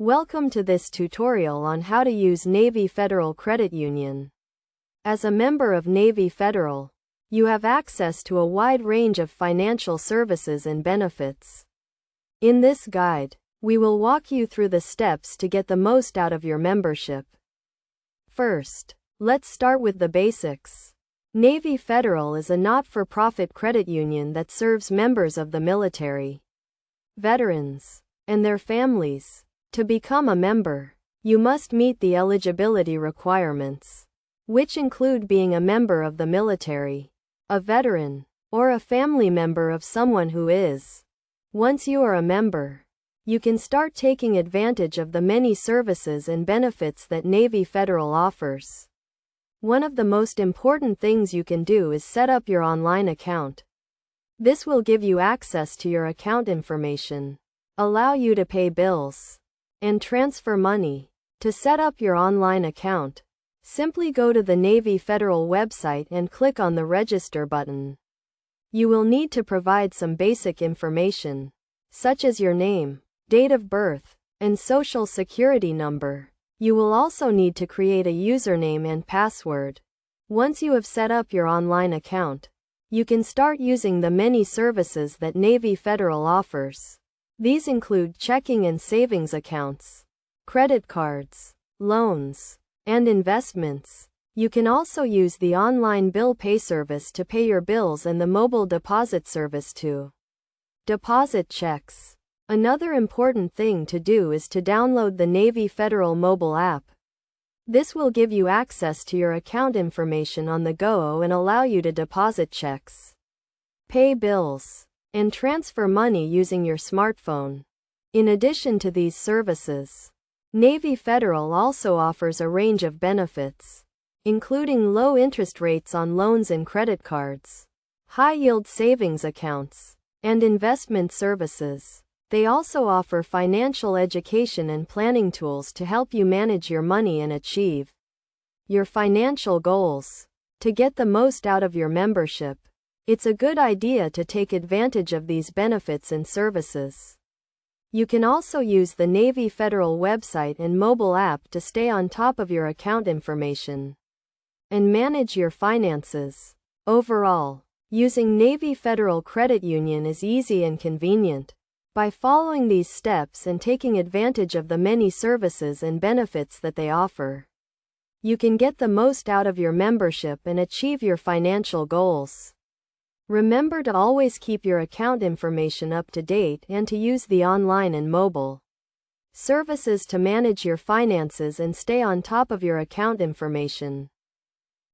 Welcome to this tutorial on how to use Navy Federal Credit Union. As a member of Navy Federal, you have access to a wide range of financial services and benefits. In this guide, we will walk you through the steps to get the most out of your membership. First, let's start with the basics. Navy Federal is a not-for-profit credit union that serves members of the military, veterans, and their families. To become a member, you must meet the eligibility requirements, which include being a member of the military, a veteran, or a family member of someone who is. Once you are a member, you can start taking advantage of the many services and benefits that Navy Federal offers. One of the most important things you can do is set up your online account. This will give you access to your account information, allow you to pay bills, and transfer money. To set up your online account, simply go to the Navy Federal website and click on the Register button. You will need to provide some basic information, such as your name, date of birth, and social security number. You will also need to create a username and password. Once you have set up your online account, you can start using the many services that Navy Federal offers. These include checking and savings accounts, credit cards, loans, and investments. You can also use the online bill pay service to pay your bills and the mobile deposit service to deposit checks. Another important thing to do is to download the Navy Federal mobile app. This will give you access to your account information on the go and allow you to deposit checks, pay bills, and transfer money using your smartphone. In addition to these services, Navy Federal also offers a range of benefits, including low interest rates on loans and credit cards, high-yield savings accounts, and investment services. They also offer financial education and planning tools to help you manage your money and achieve your financial goals. To get the most out of your membership, it's a good idea to take advantage of these benefits and services. You can also use the Navy Federal website and mobile app to stay on top of your account information and manage your finances. Overall, using Navy Federal Credit Union is easy and convenient. By following these steps and taking advantage of the many services and benefits that they offer, you can get the most out of your membership and achieve your financial goals. Remember to always keep your account information up to date and to use the online and mobile services to manage your finances and stay on top of your account information.